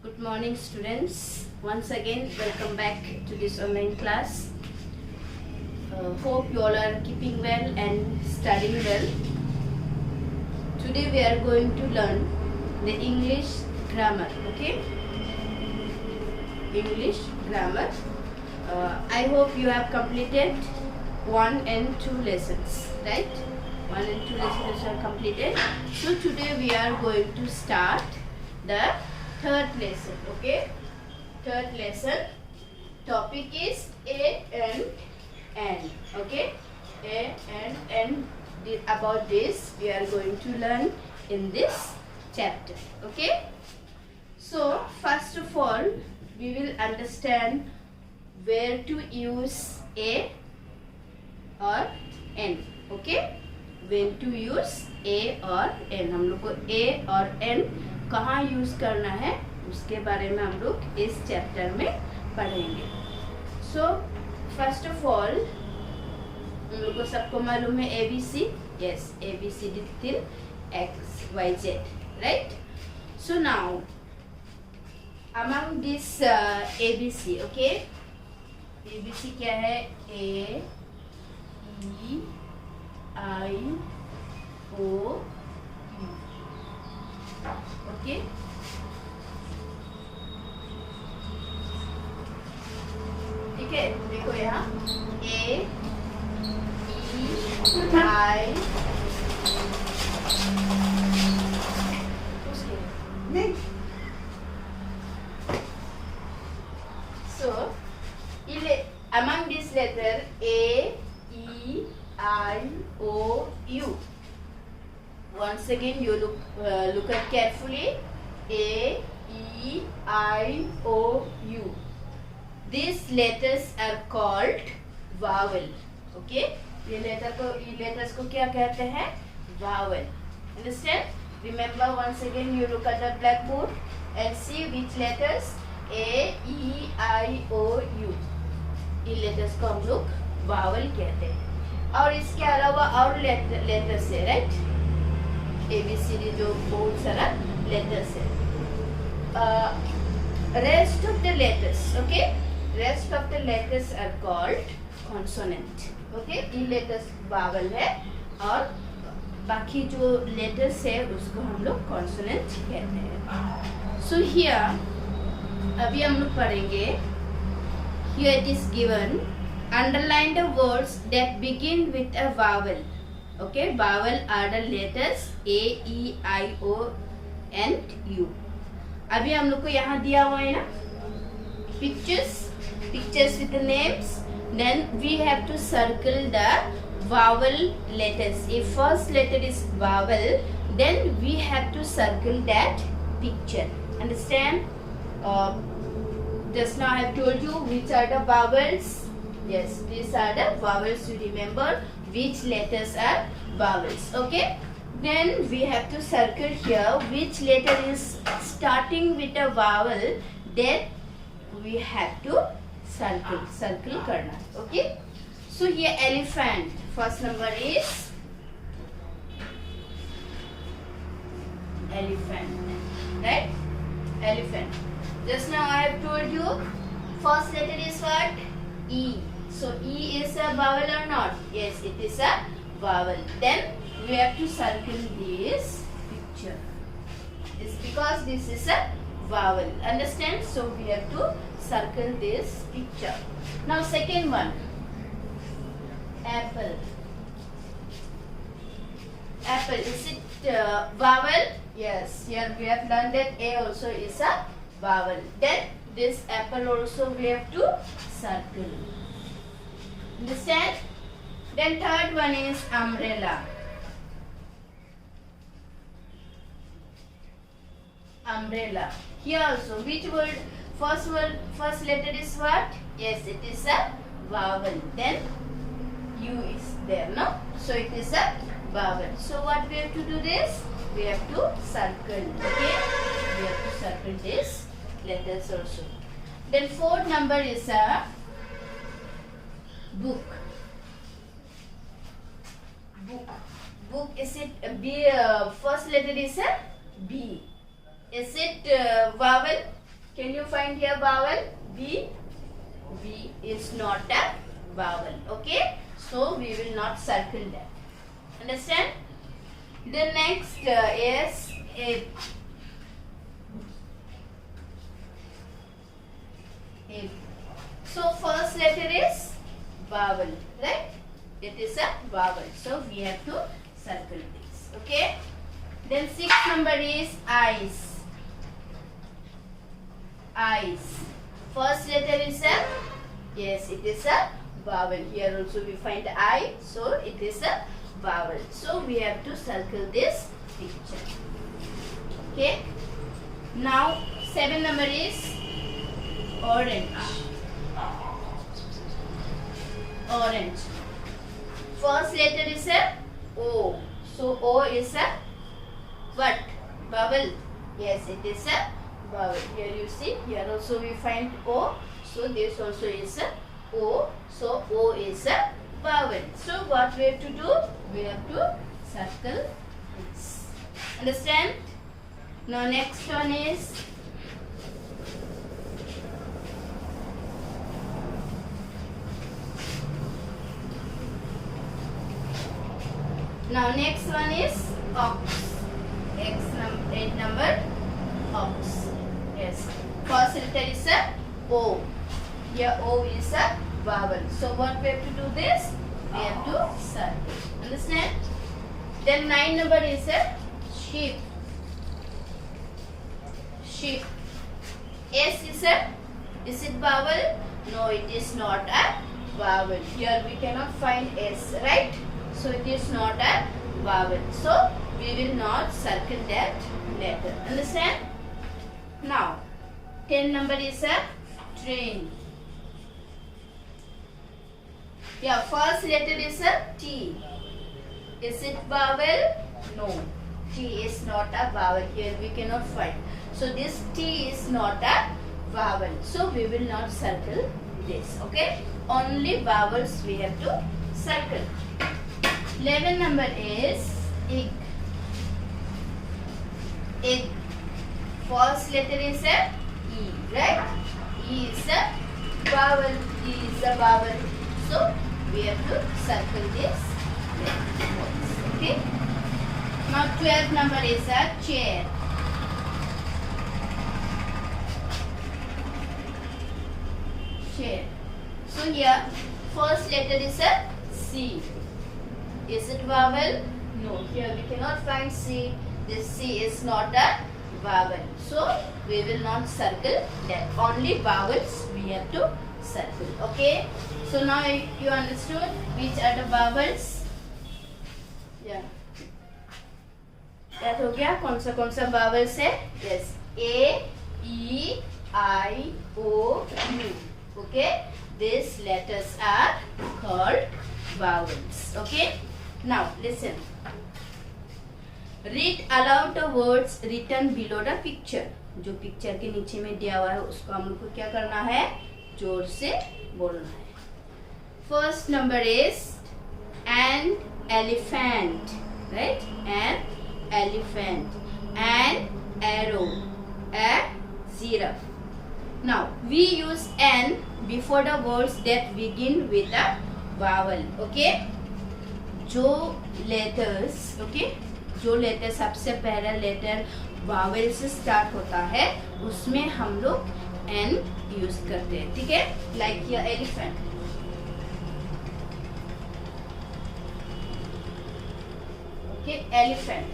Good morning, students. Once again, welcome back to this online class. Hope you all are keeping well and studying well. Today we are going to learn the English grammar. Okay? English grammar. I hope you have completed 1 and 2 lessons, right? 1 and 2 lessons are completed. So today we are going to start the third lesson. Okay? Third lesson. Topic is A and N. Okay? A and N. About this we are going to learn in this chapter. Okay? So first of all, we will understand where to use A or N. Okay? When to use A और N. हम लोग को A और N कहाँ use करना है उसके बारे में हम लोग इस चैप्टर में पढ़ेंगे. सो फर्स्ट ऑफ ऑल हम लोग को सबको मालूम है ABC. Yes, ABCD till XYZ, right? So now among this ABC, okay? ABC क्या है? A, E, I, O, U. Okay? ठीक है, देखो यहाँ A, E, I, नहीं. So, among this letter A, E, I, O, U. Once again, you look at carefully. A, E, I, O, U. These letters are called vowel. Okay? ये letters को क्या कहते हैं? Vowel. Understand? Remember, once again, you look at the blackboard and see which letters. A, E, I, O, U. In letters को हम लोग vowel कहते हैं. और इसके अलावा और letters है, right? ABCD जो बहुत सारा letters है. Rest of the letters, okay? Rest of the letters are called consonant. Okay? ये letters vowel है और बाकी जो letters है उसको हम लोग consonant कहते हैं. So here अभी हम लोग पढ़ेंगे. Here it is given. Underline the words that begin with a vowel. Okay? Vowel are the letters A, E, I, O and U. अभी हम लोग को यहाँ दिया हुआ है ना pictures with the names. Then we have to circle the vowel letters. If first letter is vowel, then we have to circle that picture. Understand? Just now I have told you which are the vowels. Yes, these are the vowels. You remember which letters are vowels. Okay? Then we have to circle here which letter is starting with a vowel. Then we have to circle करना. Okay? So here elephant. First number is elephant. Right? Elephant. Just now I have told you first letter is what? E. So E is a vowel or not? Yes, it is a vowel. Then we have to circle this picture. It's because this is a vowel. Understand? So we have to circle this picture. Now second one. Apple. Apple. Is it vowel? Yes. Here we have learned that A also is a vowel. Then this apple also we have to circle. Understand? Then third one is umbrella. Umbrella. Here also which word? First letter is what? Yes, it is a vowel. Then U is there, no? So it is a vowel. So what we have to do this? We have to circle. Okay? We have to circle this letters also. Then fourth number is a book. Book is it B? First letter is a B. Is it vowel? Can you find here vowel? V? V is not a vowel. Okay? So we will not circle that. Understand? The next is a. So first letter is vowel, right? It is a vowel. So we have to circle this. Okay? Then sixth number is eyes. Eyes. First letter is a, yes, it is a vowel. Here also we find I, so it is a vowel. So we have to circle this picture. Okay. Now 7 number is orange. Orange. First letter is a O. So O is a what? Vowel. Yes, it is a vowel. Here you see, here also we find O. So this also is a O. So O is a vowel. So what we have to do? We have to circle this. Understand? Now next one is ox. 8 number ox. Yes. First letter is a O. Here O is a vowel. So what we have to do this? We have to circle. Understand? Then 9 number is a sheep. Sheep. S is it vowel? No, it is not a vowel. Here we cannot find S, right? So it is not a vowel. So we will not circle that letter. Understand? Now 10 number is a train. Yeah, first letter is a T. Is it vowel? No. T is not a vowel. Here we cannot find. So this T is not a vowel. So we will not circle this. Okay? Only vowels we have to circle. 11 number is egg. Egg. First letter is a E, right? E is a vowel. E is a vowel. So we have to circle this. Okay. Now 12th number is a chair. Chair. So here first letter is a C. Is it vowel? No. Here we cannot find C. This C is not a vowel. So we will not circle that. Only vowels we have to circle. Okay. So now you understood which are the vowels? Yeah. याद हो गया कौन सा vowels है? Yes. A, E, I, O, U. Okay. These letters are called vowels. Okay. Now listen. Read aloud the words written below the picture. जो picture के नीचे में दिया हुआ है उसको हम लोग को क्या करना है? जोर से बोलना है. First number is an elephant, right? An elephant, an arrow, a giraffe. Now we use an before the words that begin with a vowel. Okay? जो letters, okay? जो लेटर सबसे पहला लेटर वावेल से स्टार्ट होता है उसमें हम लोग एन यूज करते हैं. ठीक है? लाइक ये एलिफेंट. Okay, elephant,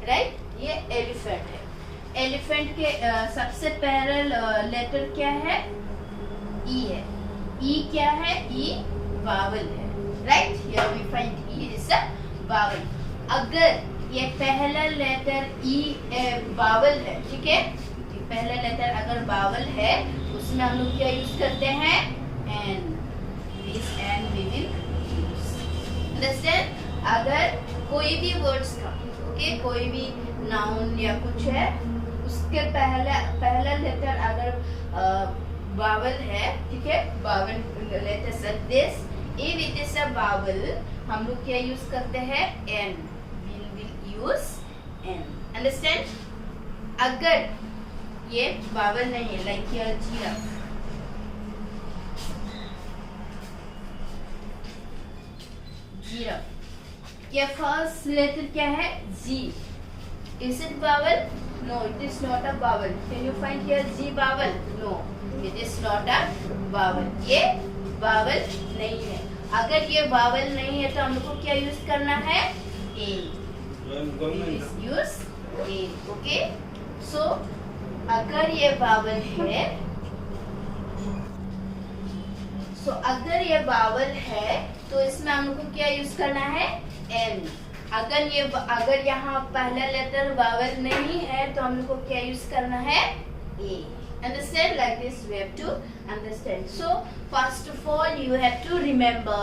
right? ये एलिफेंट है. एलिफेंट के सबसे पहला लेटर क्या है? ई है. ई क्या है? ई वावल है, right? Here we find E is a vowel. अगर ये पहला लेटर ई वावल है, ठीक है? पहला लेटर अगर वावल है उसमें हम लोग क्या यूज करते हैं? एन. दिस an we will use. Understand? अगर कोई भी वर्ड्स का, ओके, कोई भी नाउन या कुछ है उसके पहला लेटर अगर वावल है, ठीक है? Vowel letter such this. If it is a vowel हम लोग क्या यूज करते हैं? एन. use n. Understand? अगर ये वावल नहीं है, लाइक हियर जीराफ। जीराफ, ये फर्स्ट लेटर क्या है? G. Is it vowel? No, it is not a vowel. Can you find here G vowel? No, it is not a vowel. ये vowel नहीं है। अगर ये वावल नहीं है तो हम लोग को क्या यूज करना है? ए। यूज ए। ओके, सो अगर ये वावल है, अगर ये वावल है तो इसमें हम लोग को क्या यूज करना है? एन। अगर यहाँ पहला लेटर वावल नहीं है तो हम लोग को क्या यूज करना है? ए। Understand? Like this we have to understand. So first of all you have to remember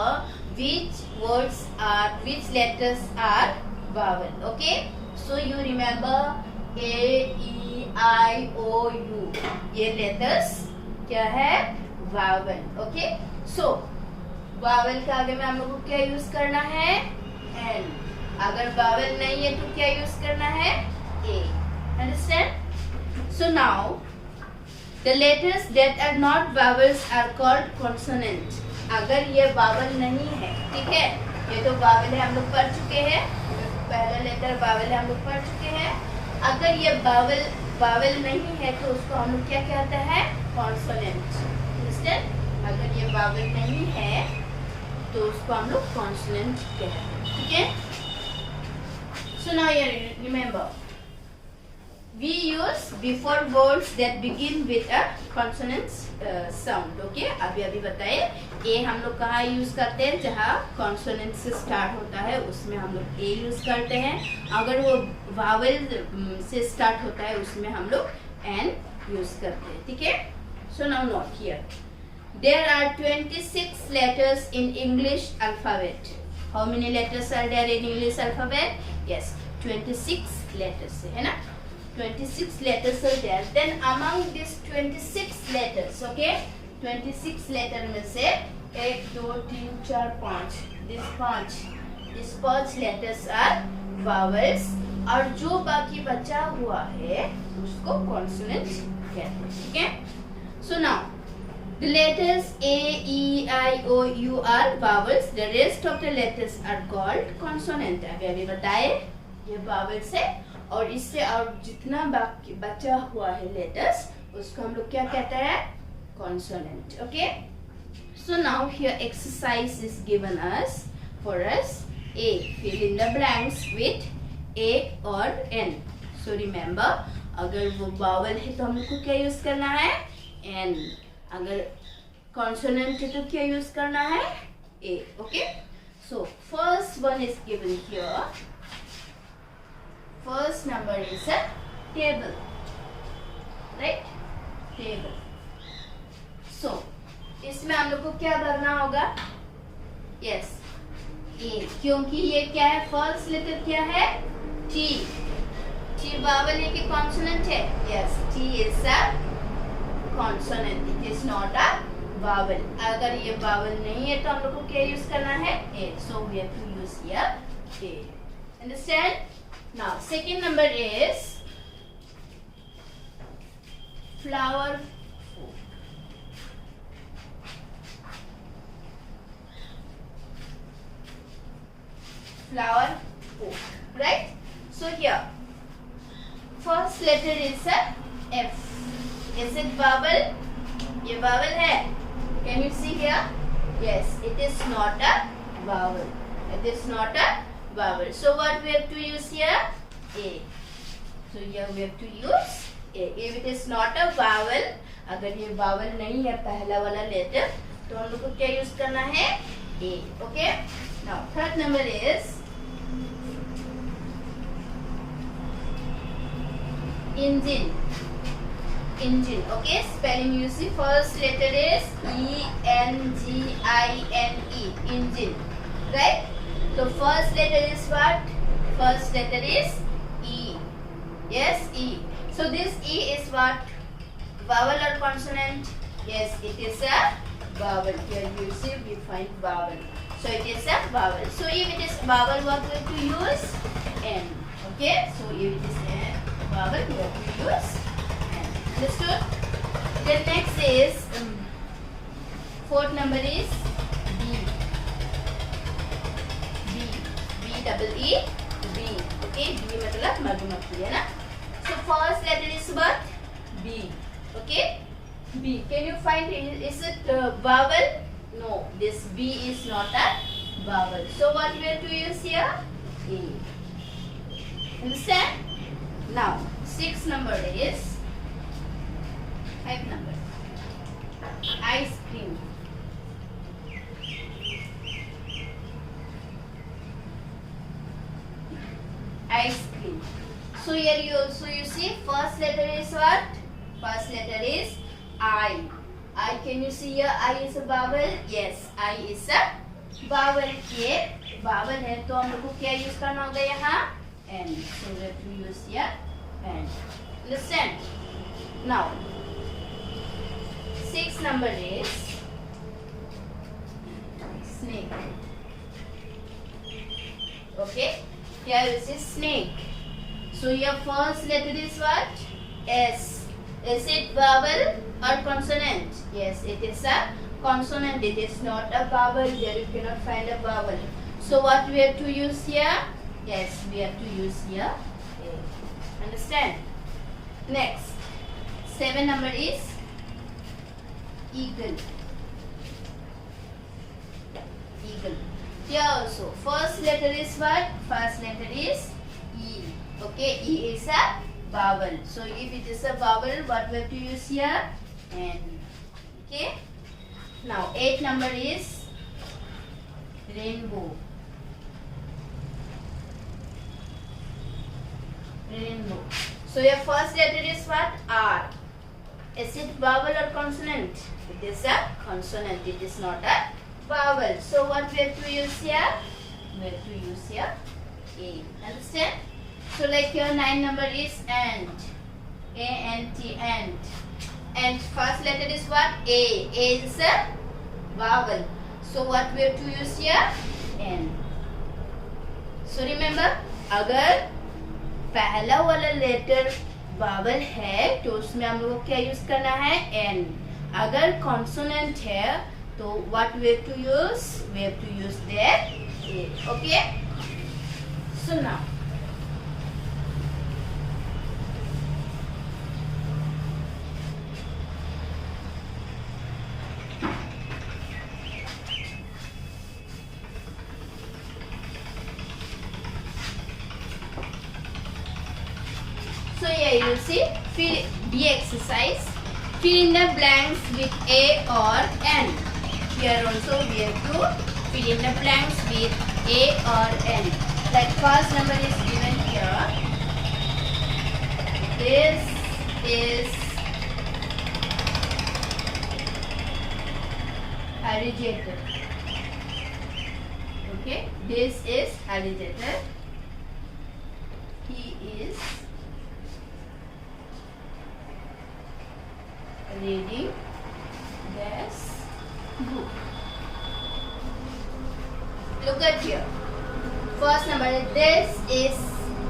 which letters are vowel. Okay, so you remember A, E, I, O, U. ये letters क्या है? vowel. Okay, so vowel का आगे में हम लोग को क्या यूज करना है? N. अगर vowel नहीं है तो क्या यूज करना है? A. Understand? So now the letters that are not vowels are called consonant. अगर ये वावल नहीं है, ठीक है, ये तो वावल है, हम लोग पढ़ चुके हैं, पहला लेटर वावल है, हम लोग पढ़ चुके हैं। अगर ये वावल नहीं है तो उसको हम लोग क्या कहते हैं? कॉन्सोनेंट। अंडरस्टैंड? अगर ये वावल नहीं है तो उसको हम लोग कॉन्सोनेंट कहते हैं, ठीक है। So now you remember we use before words that begin with a consonant sound. Okay, अभी बताए ए हम लोग कहाँ यूज करते हैं? जहाँ कॉन्सोनेंट से स्टार्ट होता है उसमें हम लोग ए यूज करते हैं। अगर वो वावल से स्टार्ट होता है उसमें हम लोग एन यूज करते हैं, ठीक है। So now note here, there are 26 letters in English alphabet. How many letters are there in English alphabet? Yes, 26 letters है ना, 26 letters are there. Then among these 26 letters, okay, 26 letter में से 1 2 3 4 5, these 5 letters are vowels, और जो बाकी बचा हुआ है उसको consonant कहते हैं, ठीक है। So now the letters A, E, I, O, U are vowels. The rest of the letters are called consonant. अभी बताए ये vowels है, और इससे और जितना बाकी बचा हुआ है लेटर्स उसको हम लोग क्या कहते हैं? Consonant. Okay, so now here exercise is given us for us a, fill in the blanks with a और एन। सो रिमेम्बर, अगर वो वावल है तो हम लोग को क्या यूज करना है? एन। अगर कॉन्सोनेंट है तो क्या यूज करना है? A. Okay, so first one is given here. First number is a table, right? Table. So इसमें हम लोग को क्या भरना होगा? Yes, A, क्योंकि ये क्या है? फर्स्ट लेटर क्या है? T. T वावल है कि कॉन्सोनेंट है? Yes, T is a consonant. It is not a vowel. अगर ये वावल नहीं है तो हम लोग को क्या यूज करना है? A. So we have to use here A. Understand? Now second number is flower pot. Flower pot, right? So here first letter is a F. Is it vowel? ये vowel है? Can you see here? Yes, it is not a vowel. It is not a vowel. So what we have to use here? A. So here we have to use A. If it is not a vowel, अगर ये vowel नहीं है पहला वाला letter तो हम लोग को क्या यूज करना है? A. Okay. Now third number is engine. Engine. Okay. Spelling you see, first letter is E-N-G-I-N-E. Engine. Right? So first letter is what? First letter is E. Yes, E. So this E is what? Vowel or consonant? Yes, it is a vowel. Here you see we find vowel. So it is a vowel. So if it is vowel, what we have to use? N. Okay. So if it is a vowel, we have to use N. Understood? Then next is fourth number is B. Double E B. Okay, B मतलब मधुमक्खी है ना. So first letter is what? B. Okay, B. Can you find is it vowel? No, this B is not a vowel. So what we have to use here? A. Understand? Now sixth number is 5 number. Ice cream. Ice cream. So here you see first letter is what? First letter is I. I, can you see here I is a vowel? Yes, I is a vowel. ये vowel है तो हम लोग को क्या use करना होगा यहाँ? N. So we have to use here N. Understand? Now sixth number is snake. Okay, here is a snake. So your first letter is what? S. Is it vowel or consonant? Yes, it is a consonant. It is not a vowel. There you cannot find a vowel. So what we have to use here? Yes, we have to use here A. Understand? Next, 7 number is eagle. Eagle. Here also, first letter is what? First letter is E. Okay, E is a vowel. So if it is a vowel, what we have to use here? N. Okay. Now 8 number is rainbow. Rainbow. So your first letter is what? R. Is it vowel or consonant? It is a consonant. It is not a vowel. So what we have to use here? We have to use here A. Understand? So like your 9 number is ant. A-N-T, ant. And first letter is what? A. A is a vowel. So what we have to use here? N. So remember, अगर पहला वाला letter vowel है तो उसमें हम लोग को क्या यूज करना है? N. अगर कॉन्सोनेंट है तो what we have to use? We have to use there A. Okay? So now so here you see fill B exercise. Fill in the blanks with A or N. Here also we have to fill in the blanks with A or N. Like first number is given here. This is alligator. Okay, this is alligator. He is reading this book. Look at here. First number, this is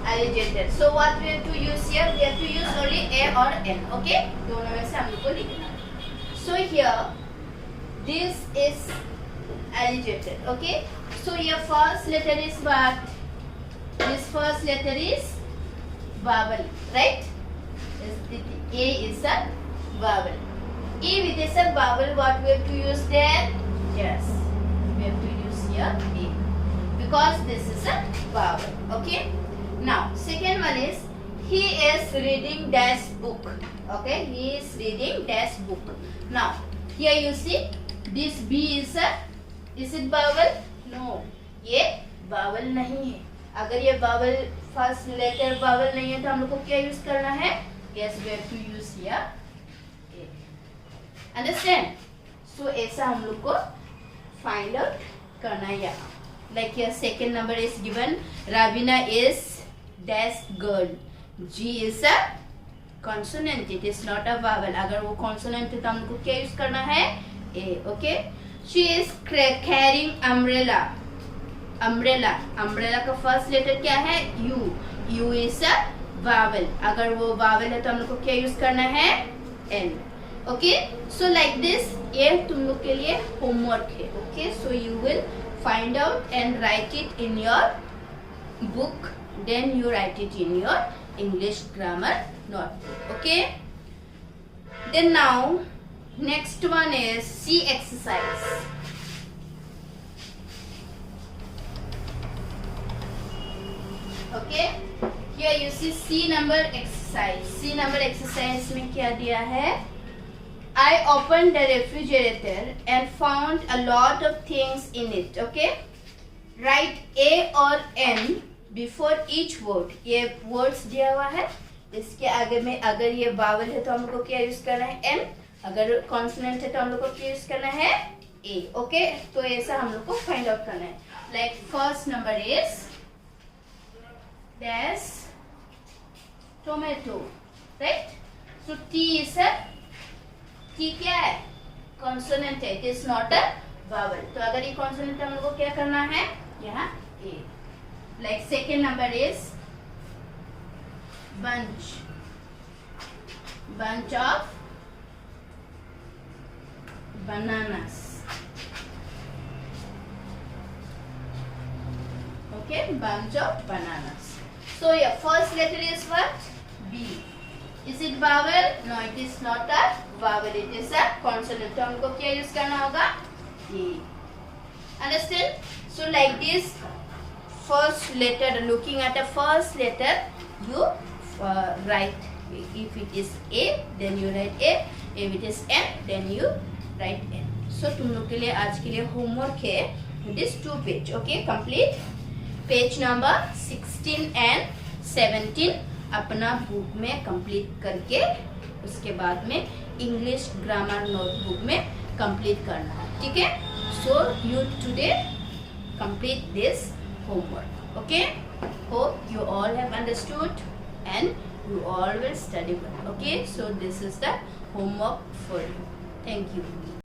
alligator. So what we have to use here? We have to use only A or N. Okay? दोनों में से हम लोग को लिखना है. So here, this is alligator. Okay? So your first letter is what? This first letter is vowel, right? A is a vowel. If it is a vowel, what we have to use there? Yes, we have to use here A because this is a vowel. Okay. Now second one is he is reading dash book. Okay, he is reading dash book. Now here you see this B is it vowel? No, ये vowel नहीं है. अगर ये vowel first letter vowel नहीं है तो हम लोग को क्या use करना है? Yes, we have to use here A. Understand? So ऐसा हम लोग को find out करना है यहाँ. Like your second number is given. Ravina is dash girl. G is a consonant. It is not a vowel. अगर वो consonant है तो हम लोग को क्या use करना है? A. Okay. She is carrying umbrella. Umbrella. Umbrella का first letter क्या है? U. U is a vowel. अगर वो vowel है तो हम लोग को क्या use करना है? N. Okay, so like this, ये तुम लोग के लिए homework है. Okay, so you will find out and write it in your book. Then you write it in your English grammar notebook. Okay. Then now, next one is C exercise. Okay. Here you see C number exercise. C number exercise में क्या दिया है? I opened the refrigerator and found a lot of things in it. Okay. Write A or N before each word. ये words दिया हुआ है. इसके आगे में अगर ये vowel है तो हम लोग को क्या यूज करना है? N. अगर consonant है तो हम लोग को क्या यूज करना है? A. Okay. तो ऐसा हम लोग को find out करना है. Like first number is there's tomato, right? So T is a T क्या है? Consonant है. It is not a vowel. तो अगर ये consonant है हम लोग को क्या करना है? यहाँ A. Like second number is bunch. Bunch of bananas. Okay, bunch of bananas. So your first letter is what? B. Is it vowel? No, it is not a vowel. It is a consonant. तो हमको क्या use करना होगा? A. Understand? So like this, first letter, looking at the first letter, you write. If it is A, then you write A. If it is N, then you write N. So तुम लोग के लिए आज के लिए homework है. It is 2 page. Okay, complete. Page number 16 and 17 अपना book में कंप्लीट करके उसके बाद में इंग्लिश ग्रामर नोटबुक में कंप्लीट करना है. ठीक है. So you today complete this homework. Okay, hope you all have understood and you all will study well. Okay, so this is the homework for you. Thank you.